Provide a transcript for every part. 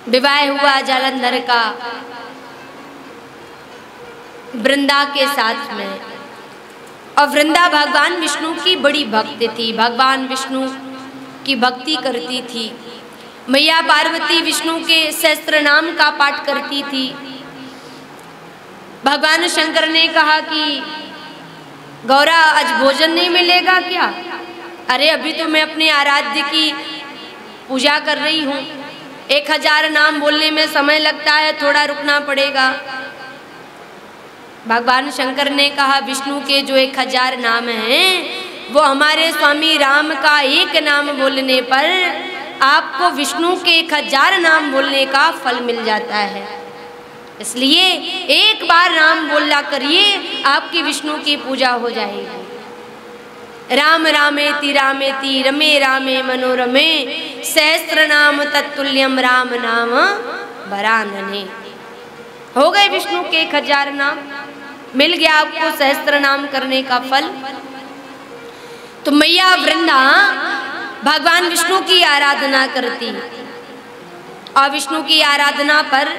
विवाह हुआ जालंधर का वृंदा के साथ में। और वृंदा भगवान विष्णु की बड़ी भक्त थी, भगवान विष्णु की भक्ति करती थी। मैया पार्वती विष्णु के सहस्त्र नाम का पाठ करती थी। भगवान शंकर ने कहा कि गौरा आज भोजन नहीं मिलेगा क्या? अरे अभी तो मैं अपने आराध्य की पूजा कर रही हूँ, 1000 नाम बोलने में समय लगता है, थोड़ा रुकना पड़ेगा। भगवान शंकर ने कहा विष्णु के जो 1000 नाम हैं वो हमारे स्वामी राम का एक नाम बोलने पर आपको विष्णु के 1000 नाम बोलने का फल मिल जाता है। इसलिए एक बार नाम बोला करिए, आपकी विष्णु की पूजा हो जाएगी। राम रामेति रामेति रमे रामे मनोरमे सहस्त्र नाम तत्तुल्यम राम नाम वरानने। हो गए विष्णु के 1000 नाम, मिल गया आपको सहस्त्र नाम करने का फल। तो मैया वृंदा भगवान विष्णु की आराधना करती और विष्णु की आराधना पर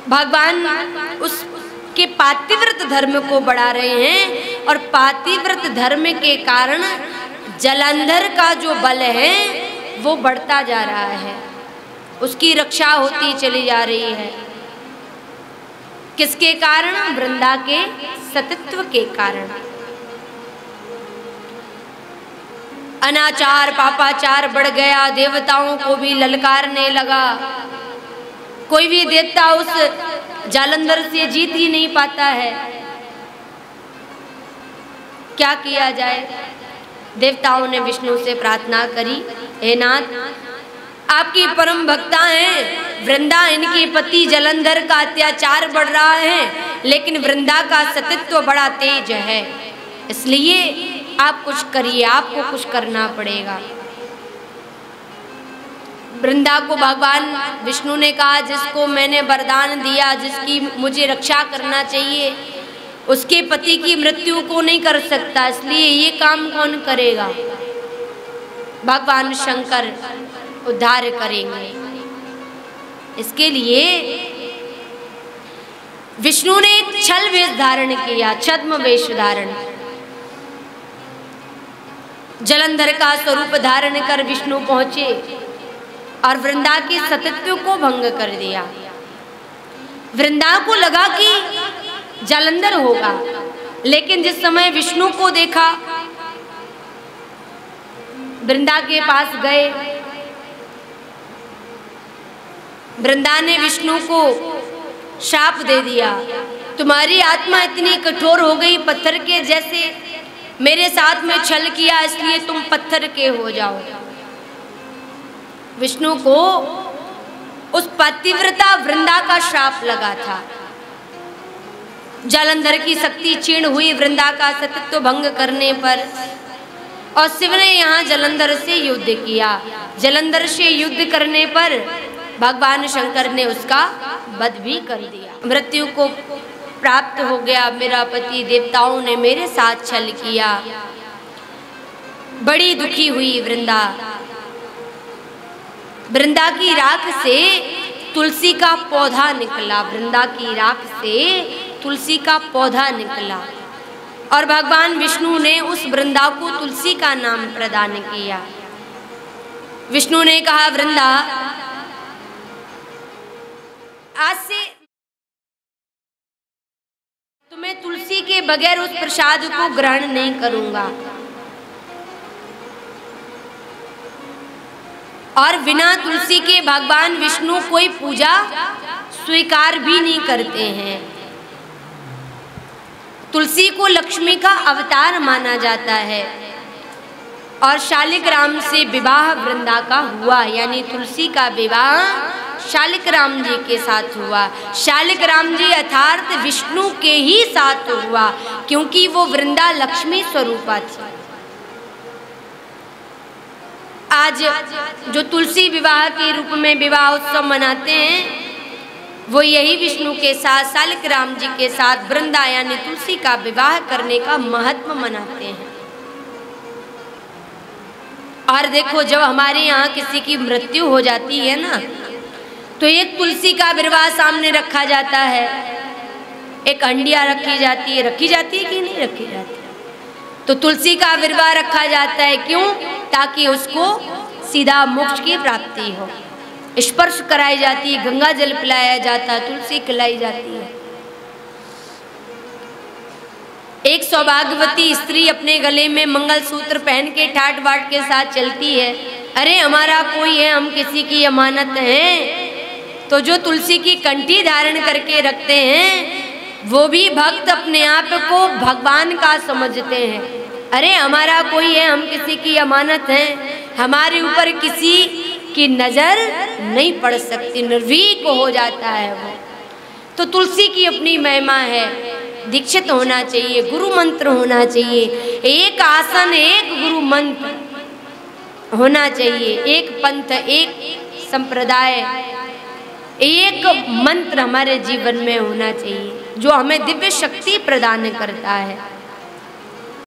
भगवान उसके पातिव्रत धर्म को बढ़ा रहे हैं और पातिव्रत धर्म के कारण जालंधर का जो बल है वो बढ़ता जा रहा है, उसकी रक्षा होती चली जा रही है। किसके कारण? वृंदा के सतित्व के कारण। अनाचार पापाचार बढ़ गया, देवताओं को भी ललकारने लगा। कोई भी देवता उस जालंधर से जीत ही नहीं पाता है। क्या किया जाए? देवताओं ने विष्णु से प्रार्थना करी, हे नाथ आपकी परम भक्ता हैं वृंदा, इनके पति जालंधर का अत्याचार बढ़ रहा है, लेकिन वृंदा का सतित्व बड़ा तेज है, इसलिए आप कुछ करिए, आपको कुछ करना पड़ेगा। वृंदा को भगवान विष्णु ने कहा जिसको मैंने वरदान दिया, जिसकी मुझे रक्षा करना चाहिए, उसके पति की मृत्यु को नहीं कर सकता, इसलिए ये काम कौन करेगा? भगवान शंकर उद्धार करेंगे। इसके लिए विष्णु ने एक छल वेश धारण किया, छद्म वेश धारण। जालंधर का स्वरूप धारण कर विष्णु पहुंचे और वृंदा के सतित्व को भंग कर दिया। वृंदा को लगा कि जालंधर होगा, लेकिन जिस समय विष्णु को देखा, वृंदा के पास गए, वृंदा ने विष्णु को शाप दे दिया, तुम्हारी आत्मा इतनी कठोर हो गई पत्थर के जैसे, मेरे साथ में छल किया इसलिए तुम पत्थर के हो जाओ। विष्णु को उस पतिव्रता वृंदा का श्राप लगा था। जालंधर की शक्ति क्षीण हुई वृंदा का सतित्व भंग करने पर, और शिव ने यहाँ जालंधर से युद्ध किया। जालंधर से युद्ध करने पर भगवान शंकर ने उसका वध भी कर दिया। मृत्यु को प्राप्त हो गया मेरा पति, देवताओं ने मेरे साथ छल किया। बड़ी दुखी हुई वृंदा। वृंदा की राख से तुलसी का पौधा निकला, वृंदा की राख से तुलसी का पौधा निकला, और भगवान विष्णु ने उस वृंदा को तुलसी का नाम प्रदान किया। विष्णु ने कहा वृंदा आज से तुम्हें तुलसी के बगैर उस प्रसाद को ग्रहण नहीं करूंगा, और बिना तुलसी के भगवान विष्णु कोई पूजा स्वीकार भी नहीं करते हैं। तुलसी को लक्ष्मी का अवतार माना जाता है, और शालिग्राम से विवाह वृंदा का हुआ, यानी तुलसी का विवाह शालिग्राम जी के साथ हुआ। शालिग्राम जी अर्थात विष्णु के ही साथ हुआ, क्योंकि वो वृंदा लक्ष्मी स्वरूपा थी। आज जो तुलसी विवाह के रूप में विवाह उत्सव मनाते हैं, वो यही विष्णु के साथ शालिग्राम जी के साथ वृंदा यानी तुलसी का विवाह करने का महत्व मनाते हैं। और देखो जब हमारे यहाँ किसी की मृत्यु हो जाती है ना, तो एक तुलसी का बिरवा सामने रखा जाता है, एक हंडिया रखी जाती है कि नहीं रखी जाती? तो तुलसी का बिरवा रखा जाता है, क्यों? ताकि उसको सीधा मोक्ष की प्राप्ति हो। स्पर्श कराई जाती है, गंगा जल पिलाया जाता है, तुलसी खिलाई जाती है। एक सौभाग्यवती स्त्री अपने गले में मंगलसूत्र पहन के ठाट बाट के साथ चलती है, अरे हमारा कोई है, हम किसी की अमानत हैं। तो जो तुलसी की कंठी धारण करके रखते हैं वो भी भक्त अपने आप को भगवान का समझते हैं। अरे हमारा कोई है, हम किसी की अमानत हैं, हमारे ऊपर किसी की नजर नहीं पड़ सकती, निर्भीक हो जाता है वो। तो तुलसी की अपनी महिमा है। दीक्षित होना चाहिए, गुरु मंत्र होना चाहिए, एक आसन एक गुरु मंत्र होना चाहिए, एक पंथ एक संप्रदाय एक मंत्र हमारे जीवन में होना चाहिए जो हमें दिव्य शक्ति प्रदान करता है।